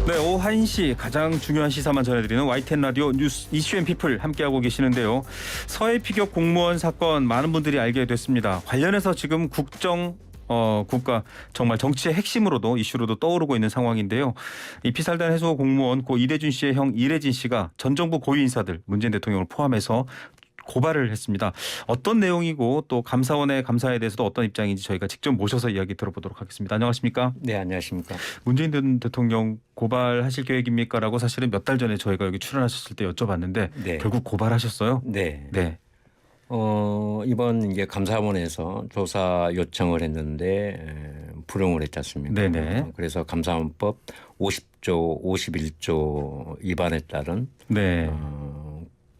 네, 오후 1시 가장 중요한 시사만 전해드리는 YTN 라디오 뉴스 이슈앤피플 함께하고 계시는데요. 서해 피격 공무원 사건 많은 분들이 알게 됐습니다. 관련해서 지금 국가 정말 정치의 핵심으로도 이슈로도 떠오르고 있는 상황인데요. 이 피살단 해소 공무원 고 이대준 씨의 형 이래진 씨가 전 정부 고위 인사들 문재인 대통령을 포함해서 고발을 했습니다. 어떤 내용이고 또 감사원의 감사에 대해서도 어떤 입장인지 저희가 직접 모셔서 이야기 들어보도록 하겠습니다. 안녕하십니까? 네, 안녕하십니까? 문재인 대통령 고발하실 계획입니까? 라고 사실은 몇 달 전에 저희가 여기 출연하셨을 때 여쭤봤는데 네. 결국 고발하셨어요? 네. 네. 이번 이제 감사원에서 조사 요청을 했는데 불응을 했지 않습니까? 네네. 그래서 감사원법 50조, 51조 위반에 따른 네.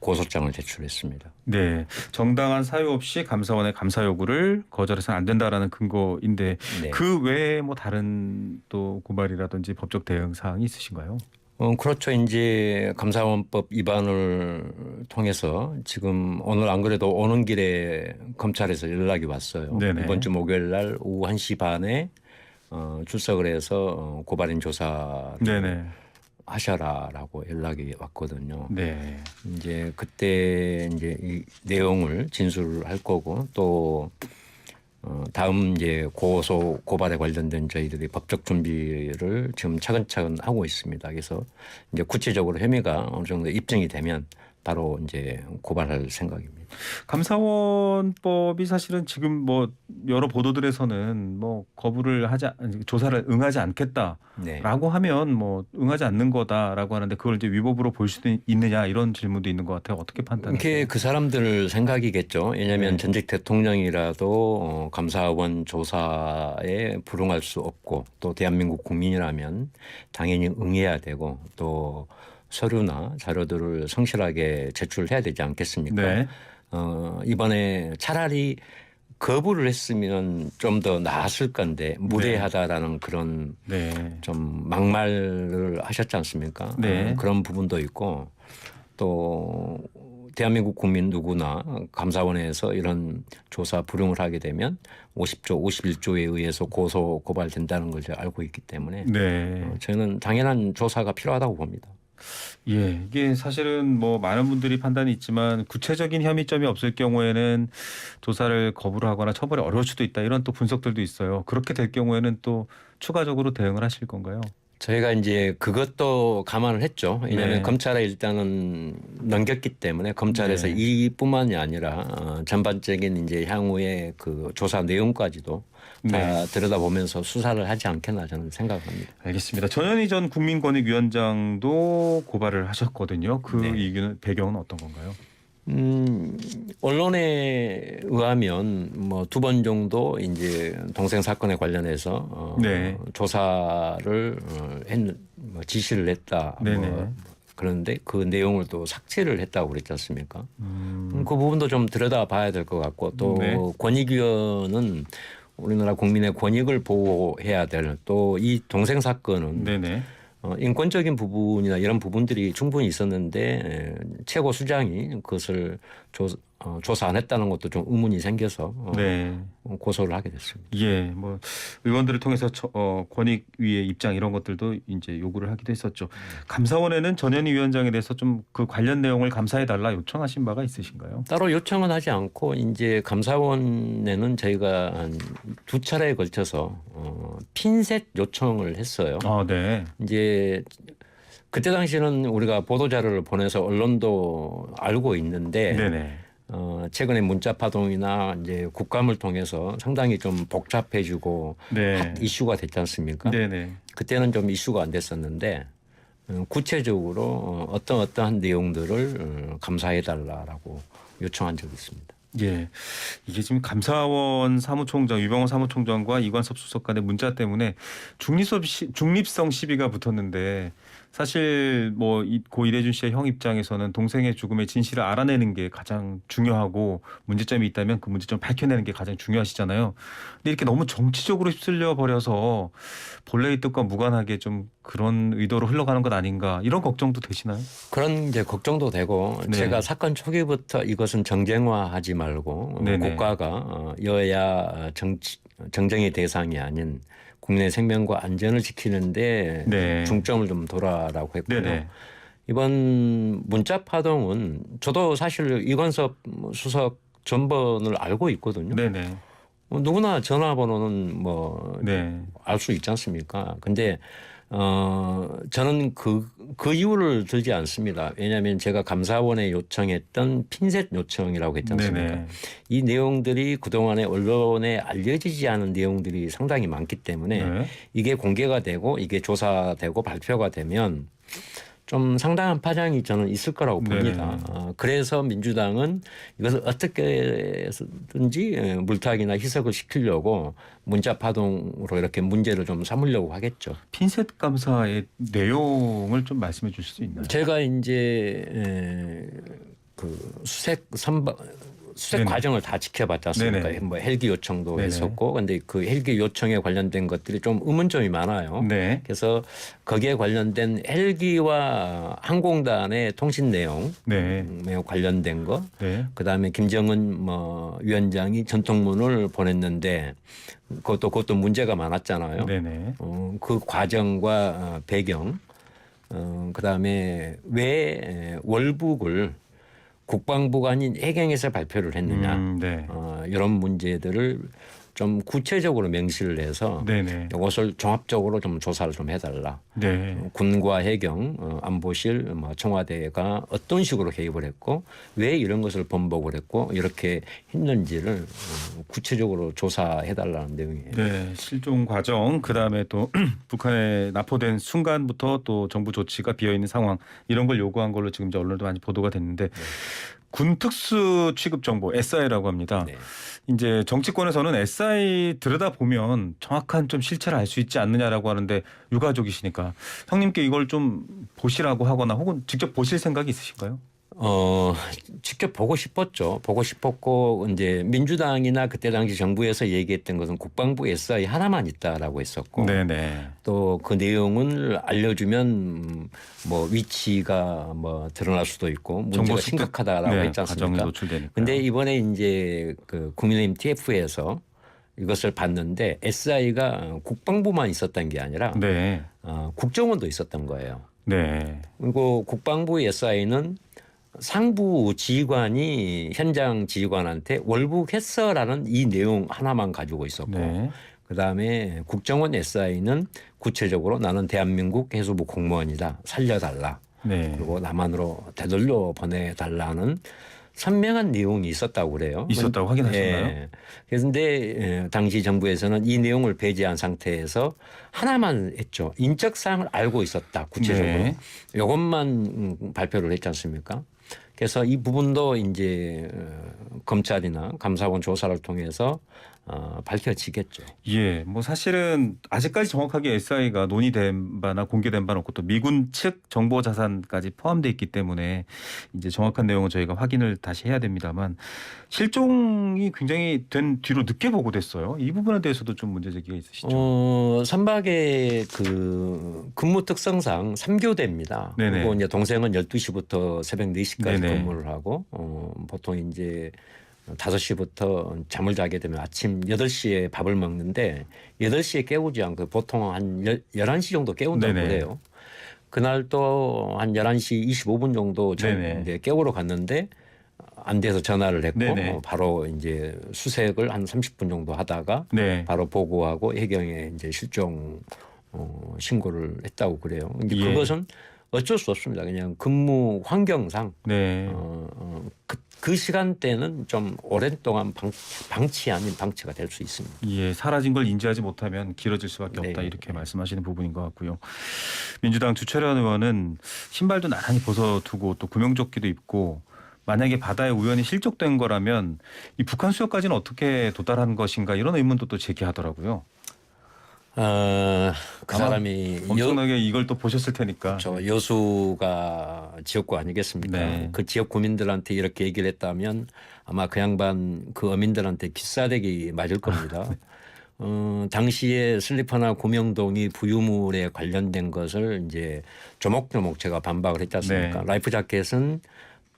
고소장을 제출했습니다. 네. 정당한 사유 없이 감사원의 감사 요구를 거절해서는 안 된다라는 근거인데 네. 그 외에 뭐 다른 또 고발이라든지 법적 대응 사항이 있으신가요? 그렇죠. 이제 감사원법 위반을 통해서 지금 오늘 안 그래도 오는 길에 검찰에서 연락이 왔어요. 네네. 이번 주 목요일 날 오후 1시 반에 출석을 해서 고발인 조사를 네네. 하셔라라고 연락이 왔거든요. 네. 이제 그때 이제 이 내용을 진술을 할 거고 또 다음 이제 고발에 관련된 저희들이 법적 준비를 지금 차근차근 하고 있습니다. 그래서 이제 구체적으로 혐의가 어느 정도 입증이 되면 바로 이제 고발할 생각입니다. 감사원법이 사실은 지금 뭐 여러 보도들에서는 뭐 거부를 조사를 응하지 않겠다라고 네. 하면 뭐 응하지 않는 거다라고 하는데 그걸 이제 위법으로 볼 수도 있느냐 이런 질문도 있는 것 같아요. 어떻게 판단하세요? 이게 그 사람들 생각이겠죠. 왜냐하면 네. 전직 대통령이라도 감사원 조사에 불응할 수 없고 또 대한민국 국민이라면 당연히 응해야 되고 또 서류나 자료들을 성실하게 제출해야 되지 않겠습니까? 네. 이번에 차라리 거부를 했으면 좀 더 나았을 건데 무례하다라는 그런 네. 좀 막말을 하셨지 않습니까? 네. 그런 부분도 있고 또 대한민국 국민 누구나 감사원에서 이런 조사 불응을 하게 되면 50조, 51조에 의해서 고발된다는 걸 제가 알고 있기 때문에 네. 저는 당연한 조사가 필요하다고 봅니다. 예, 이게 사실은 뭐 많은 분들이 판단이 있지만 구체적인 혐의점이 없을 경우에는 조사를 거부를 하거나 처벌이 어려울 수도 있다 이런 또 분석들도 있어요. 그렇게 될 경우에는 또 추가적으로 대응을 하실 건가요? 저희가 이제 그것도 감안을 했죠. 왜냐하면 네. 검찰에 일단은 넘겼기 때문에 검찰에서 네. 이뿐만이 아니라 전반적인 이제 향후의 그 조사 내용까지도 다 네. 들여다보면서 수사를 하지 않겠나 저는 생각합니다. 알겠습니다. 전현희 전 국민권익위원장도 고발을 하셨거든요. 그 네. 이유는 배경은 어떤 건가요? 언론에 의하면 뭐 2번 정도 이제 동생 사건에 관련해서 네. 조사를 뭐 지시를 했다. 네네. 뭐 그런데 그 내용을 또 삭제를 했다고 그랬지 않습니까? 그 부분도 좀 들여다봐야 될 것 같고 또 네. 권익위원은 우리나라 국민의 권익을 보호해야 될 또 이 동생 사건은 네네. 인권적인 부분이나 이런 부분들이 충분히 있었는데 최고 수장이 그것을 조사 안 했다는 것도 좀 의문이 생겨서 네. 고소를 하게 됐습니다. 예, 뭐 의원들을 통해서 권익위의 입장 이런 것들도 이제 요구를 하기도 했었죠. 감사원에는 전현희 위원장에 대해서 좀 그 관련 내용을 감사해 달라 요청하신 바가 있으신가요? 따로 요청은 하지 않고 이제 감사원에는 저희가 한 2차례에 걸쳐서 핀셋 요청을 했어요. 아, 네. 이제 그때 당시에는 우리가 보도 자료를 보내서 언론도 알고 있는데 네네. 최근에 문자 파동이나 이제 국감을 통해서 상당히 좀 복잡해지고 네. 핫 이슈가 됐지 않습니까? 네네. 그때는 좀 이슈가 안 됐었는데 구체적으로 어떠한 내용들을 감사해달라라고 요청한 적이 있습니다. 예, 이게 지금 감사원 사무총장 유병호 사무총장과 이관섭 수석 간의 문자 때문에 중립성 시비가 붙었는데 사실 뭐 고 이대준 씨의 형 입장에서는 동생의 죽음의 진실을 알아내는 게 가장 중요하고 문제점이 있다면 그 문제점을 밝혀내는 게 가장 중요하시잖아요. 근데 이렇게 너무 정치적으로 휩쓸려 버려서 본래의 뜻과 무관하게 좀 그런 의도로 흘러가는 것 아닌가 이런 걱정도 되시나요? 그런 이제 걱정도 되고 네. 제가 사건 초기부터 이것은 정쟁화하지 말고 네네. 국가가 여야 정쟁의 대상이 아닌 국민의 생명과 안전을 지키는데 네. 중점을 좀 둬라라고 했고요. 네네. 이번 문자 파동은 저도 사실 이건섭 수석 전번을 알고 있거든요. 네네. 누구나 전화번호는 뭐 네. 알 수 있지 않습니까? 근데 저는 그 이유를 들지 않습니다. 왜냐하면 제가 감사원에 요청했던 핀셋 요청이라고 했지 않습니까? 네네. 이 내용들이 그동안에 언론에 알려지지 않은 내용들이 상당히 많기 때문에 네. 이게 공개가 되고 이게 조사되고 발표가 되면 좀 상당한 파장이 저는 있을 거라고 봅니다. 그래서 민주당은 이것을 어떻게든지 물타기나 희석을 시키려고 문자 파동으로 이렇게 문제를 좀 삼으려고 하겠죠. 핀셋 감사의 내용을 좀 말씀해 주실 수 있나요? 제가 이제 그 수색 네네. 과정을 다 지켜봤지 않습니까? 네네. 뭐 헬기 요청도 네네. 했었고, 근데 그 헬기 요청에 관련된 것들이 좀 의문점이 많아요. 네. 그래서 거기에 관련된 헬기와 항공단의 통신 내용, 네. 관련된 거, 네. 그다음에 김정은 뭐 위원장이 전통문을 보냈는데 그것도 문제가 많았잖아요. 네네. 그 과정과 배경, 그다음에 왜 월북을 국방부가 아닌 해경에서 발표를 했느냐, 네. 이런 문제들을 좀 구체적으로 명시를 해서 네네. 이것을 종합적으로 좀 조사를 좀 해달라. 네. 군과 해경, 안보실, 뭐 청와대가 어떤 식으로 개입을 했고 왜 이런 것을 번복을 했고 이렇게 했는지를 구체적으로 조사해달라는 내용이에요. 네, 실종 과정, 그 다음에 또 북한에 납포된 순간부터 또 정부 조치가 비어 있는 상황 이런 걸 요구한 걸로 지금 이제 언론도 많이 보도가 됐는데 군 특수 취급 정보 SI라고 합니다. 네. 이제 정치권에서는 SI 들여다 보면 정확한 좀 실체를 알 수 있지 않느냐라고 하는데 유가족이시니까 형님께 이걸 좀 보시라고 하거나 혹은 직접 보실 생각이 있으신가요? 직접 보고 싶었죠. 보고 싶었고 이제 민주당이나 그때 당시 정부에서 얘기했던 것은 국방부 SI 하나만 있다라고 했었고 네네. 또 그 내용을 알려주면 뭐 위치가 뭐 드러날 수도 있고 문제가 심각하다라고 네, 했지 가정이 않습니까? 노출되니까. 근데 이번에 이제 그 국민의힘 TF에서 이것을 봤는데 SI가 국방부만 있었던 게 아니라 네. 국정원도 있었던 거예요. 네. 그리고 국방부 SI는 상부 지휘관이 현장 지휘관한테 월북했어라는 이 내용 하나만 가지고 있었고 네. 그다음에 국정원 SI는 구체적으로 나는 대한민국 해수부 공무원이다. 살려달라. 네. 그리고 남한으로 되돌려 보내달라는 선명한 내용이 있었다고 그래요. 있었다고 확인하셨나요? 예. 그런데 당시 정부에서는 이 내용을 배제한 상태에서 하나만 했죠. 인적 사항을 알고 있었다. 구체적으로. 네. 이것만 발표를 했지 않습니까? 그래서 이 부분도 이제 검찰이나 감사원 조사를 통해서 밝혀지겠죠. 예, 뭐 사실은 아직까지 정확하게 SI가 논의된 바나 공개된 바는 없고 또 미군 측 정보 자산까지 포함되어 있기 때문에 이제 정확한 내용은 저희가 확인을 다시 해야 됩니다만 실종이 굉장히 된 뒤로 늦게 보고됐어요. 이 부분에 대해서도 좀 문제 제기가 있으시죠? 선박의 그 근무 특성상 3교대입니다. 네네. 그리고 이제 동생은 12시부터 새벽 4시까지 네네. 근무를 하고 보통 이제 5시부터 잠을 자게 되면 아침 8시에 밥을 먹는데 8시에 깨우지 않고 보통 한 11시 정도 깨운다고 네네. 그래요. 그날 또 한 11시 25분 정도 네네. 이제 깨우러 갔는데 안 돼서 전화를 했고 네네. 바로 이제 수색을 한 30분 정도 하다가 네. 바로 보고하고 해경에 이제 실종 신고를 했다고 그래요. 근데 예. 그것은 어쩔 수 없습니다. 그냥 근무 환경상 네. 그 시간대는 좀 오랜 동안 방치 아닌 방치가 될 수 있습니다. 예, 사라진 걸 인지하지 못하면 길어질 수밖에 없다 네. 이렇게 말씀하시는 부분인 것 같고요. 민주당 주철현 의원은 신발도 나란히 벗어두고 또 구명조끼도 입고 만약에 바다에 우연히 실족된 거라면 이 북한 수역까지는 어떻게 도달한 것인가 이런 의문도 또 제기하더라고요. 그 사람이 엄청나게 이걸 또 보셨을 테니까. 저 여수가 지역구 아니겠습니까? 네. 그 지역 구민들한테 이렇게 얘기를 했다면 아마 그 양반 그 어민들한테 기싸대기 맞을 겁니다. 당시에 슬리퍼나 구명동이 부유물에 관련된 것을 이제 조목조목 제가 반박을 했지 않습니까? 네. 라이프 자켓은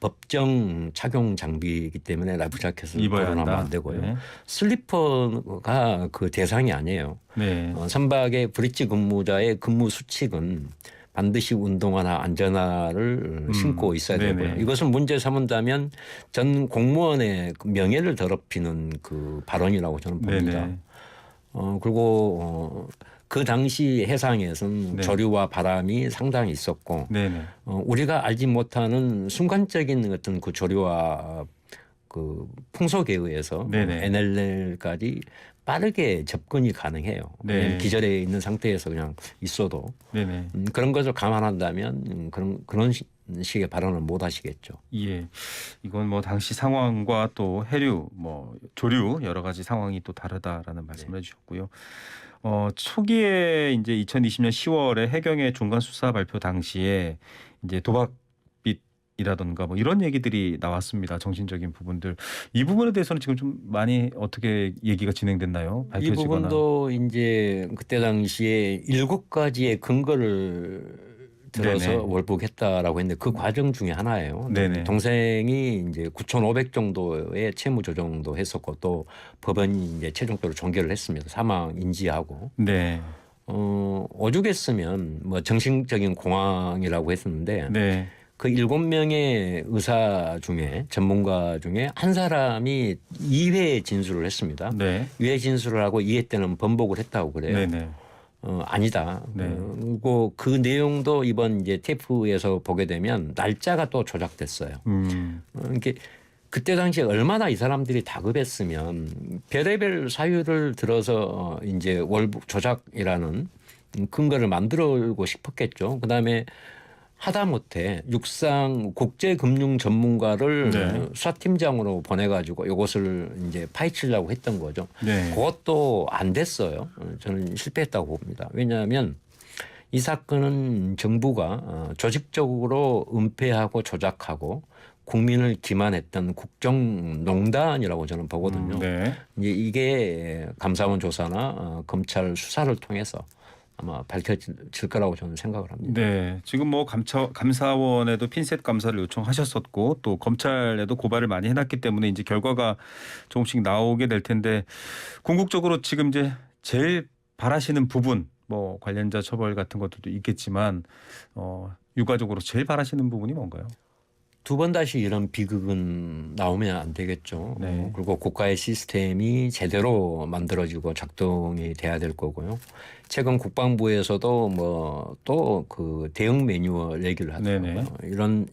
법정 착용 장비이기 때문에 라이프 자켓을 입어야 거론하면 한다. 안 되고요. 네. 슬리퍼가 그 대상이 아니에요. 네. 선박의 브릿지 근무자의 근무 수칙은 반드시 운동화나 안전화를 신고 있어야 네네. 되고요. 이것을 문제 삼은다면 전 공무원의 그 명예를 더럽히는 그 발언이라고 저는 봅니다. 네네. 그리고 그 당시 해상에서는 네. 조류와 바람이 상당히 있었고 네네. 우리가 알지 못하는 순간적인 어떤 그 조류와 그 풍속에 의해서 네네. NLL까지 빠르게 접근이 가능해요. 네. 왜냐하면 기절해 있는 상태에서 그냥 있어도 네네. 그런 것을 감안한다면 그런 식의 발언은 못 하시겠죠. 예. 이건 뭐 당시 상황과 또 해류, 뭐 조류 여러 가지 상황이 또 다르다라는 말씀을 해주셨고요. 초기에 이제 2020년 10월에 해경의 중간 수사 발표 당시에 이제 도박빚이라던가 뭐 이런 얘기들이 나왔습니다. 정신적인 부분들. 이 부분에 대해서는 지금 좀 많이 어떻게 얘기가 진행됐나요? 이 밝혀지거나. 부분도 이제 그때 당시에 7가지의 근거를 들어서 네네. 월북했다라고 했는데 그 과정 중에 하나예요. 네네. 동생이 이제 9,500 정도의 채무 조정도 했었고 또 법원이 이제 최종적으로 종결을 했습니다. 사망 인지하고 네. 오죽했으면 뭐 정신적인 공황이라고 했었는데 네. 그 7명의 의사 중에 전문가 중에 한 사람이 2회 진술을 했습니다. 네. 2회 진술을 하고 2회 때는 번복을 했다고 그래요. 네네. 아니다. 네. 그리고 그 내용도 이번 이제 테이프에서 보게 되면 날짜가 또 조작됐어요. 이게 그때 당시에 얼마나 이 사람들이 다급했으면 별의별 사유를 들어서 이제 월북 조작이라는 근거를 만들고 싶었겠죠. 그다음에 하다못해 육상 국제금융 전문가를 네. 수사팀장으로 보내가지고 이것을 이제 파헤치려고 했던 거죠. 네. 그것도 안 됐어요. 저는 실패했다고 봅니다. 왜냐하면 이 사건은 정부가 조직적으로 은폐하고 조작하고 국민을 기만했던 국정농단이라고 저는 보거든요. 네. 이제 이게 감사원 조사나 검찰 수사를 통해서 아마 밝혀질 거라고 저는 생각을 합니다. 네, 지금 뭐 감사원에도 핀셋 감사를 요청하셨었고 또 검찰에도 고발을 많이 해놨기 때문에 이제 결과가 조금씩 나오게 될 텐데 궁극적으로 지금 이제 제일 바라시는 부분 뭐 관련자 처벌 같은 것들도 있겠지만 유가적으로 제일 바라시는 부분이 뭔가요? 두 번 다시 이런 비극은 나오면 안 되겠죠. 네. 그리고 국가의 시스템이 제대로 만들어지고 작동이 돼야 될 거고요. 최근 국방부에서도 뭐 또 그 대응 매뉴얼 얘기를 하더라고요. 네네. 이런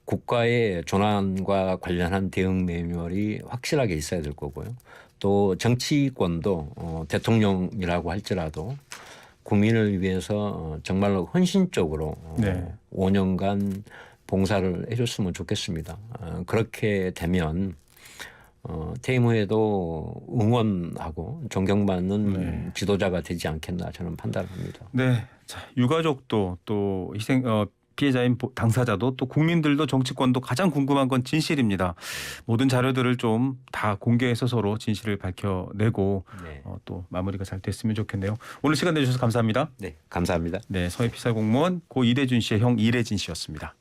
국가의 조난과 관련한 대응 매뉴얼이 확실하게 있어야 될 거고요. 또 정치권도 대통령이라고 할지라도 국민을 위해서 정말로 헌신적으로 네. 5년간 봉사를 해줬으면 좋겠습니다. 그렇게 되면 퇴임 후에도 응원하고 존경받는 네. 지도자가 되지 않겠나 저는 판단합니다. 네, 자 유가족도 또 희생 피해자인 당사자도 또 국민들도 정치권도 가장 궁금한 건 진실입니다. 모든 자료들을 좀 다 공개해서 서로 진실을 밝혀내고 네. 또 마무리가 잘 됐으면 좋겠네요. 오늘 시간 내주셔서 감사합니다. 네, 감사합니다. 네, 서해피살공무원 고 이대준 씨의 형 이래진 씨였습니다.